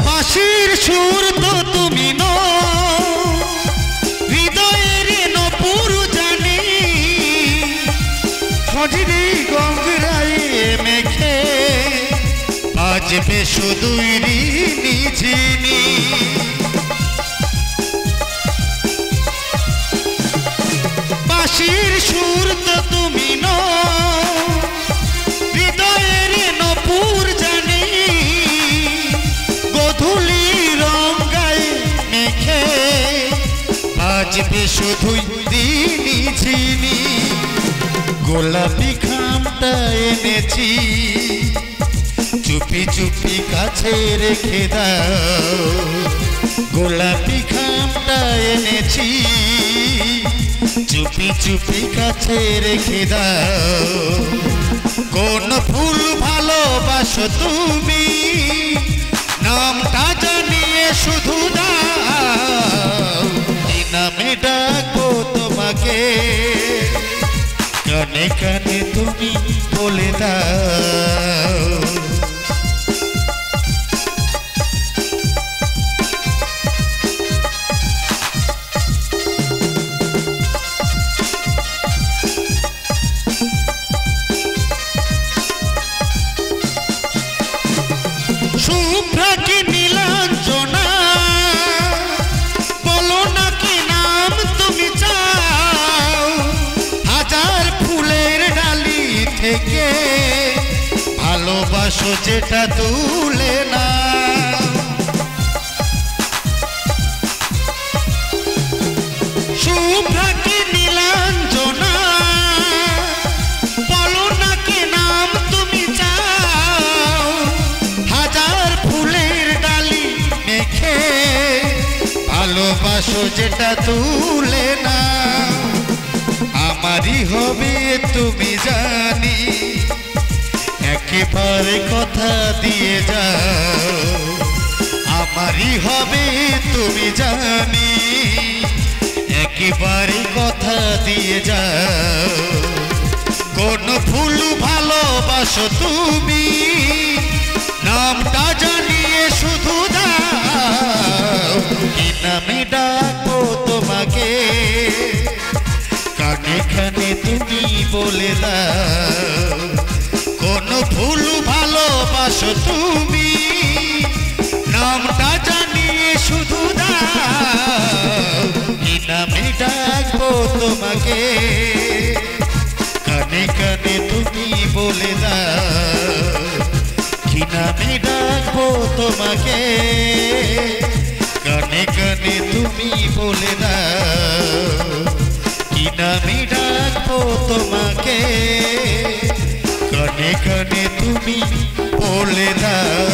বাঁশির সুর তো তুমি নও, হৃদয়ের নপুর জানি, খোঁজরি গঙ্গরায় মেখে বাজবে শুধুই ঋণী ঝিনি। বাঁশির সুর তো তুমি নও, হৃদয়ের নপুর জানি, গধূলি রং গায়ে মেখে বাজবে শুধুই ঋণী ঝিনি। গোলাপি খামটা এনেছি, চুপি চুপি কাছে রেখে দাও। গোলাপি খামটা এনেছি, চুপি চুপি কাছে রেখে দাও। কোন ফুল ভালোবাসো তুমি, নামটা জানিয়ে শুধু দাও। কি নামে ডাকবো তোমাকে, কানে কানে তুমি বলে দাও। শুভ্রা কি নীলাঞ্জনা, বলো না কি নাম তুমি চাও। হাজার ফুলের ডালি থেকে ভালোবাসো যেটা তুলে না। শুভ্রা কি নীলাঞ্জনা, বলো না কি নাম তুমি চাও। হাজার ফুলের ডালি মেখে ভালোবাসো যেটা তুলে না। আমারই হবে তুমি জানি, একেবারে কথা দিয়ে যাও। আমারই হবে তুমি জানি, একেবারে কথা দিয়ে যাও। কোন ফুল ভালোবাসো তুমি, নামটা জানিয়ে শুধু দাও। কি নামে ডাকবো তোমাকে, কানে কানে তুমি বলে দাও। কোন ফুল ভালোবাসো তুমি, নামটা জানিয়ে শুধু দাও। কি নামে ডাকবো তোমাকে, কানে কানে তুমি বলে দাও। কি নামে ডাকবো তোমাকে, কানে কানে তুমি বলে দাও। কি নামে ডাকবো তোমাকে, কানে কানে তুমি বলে দাও।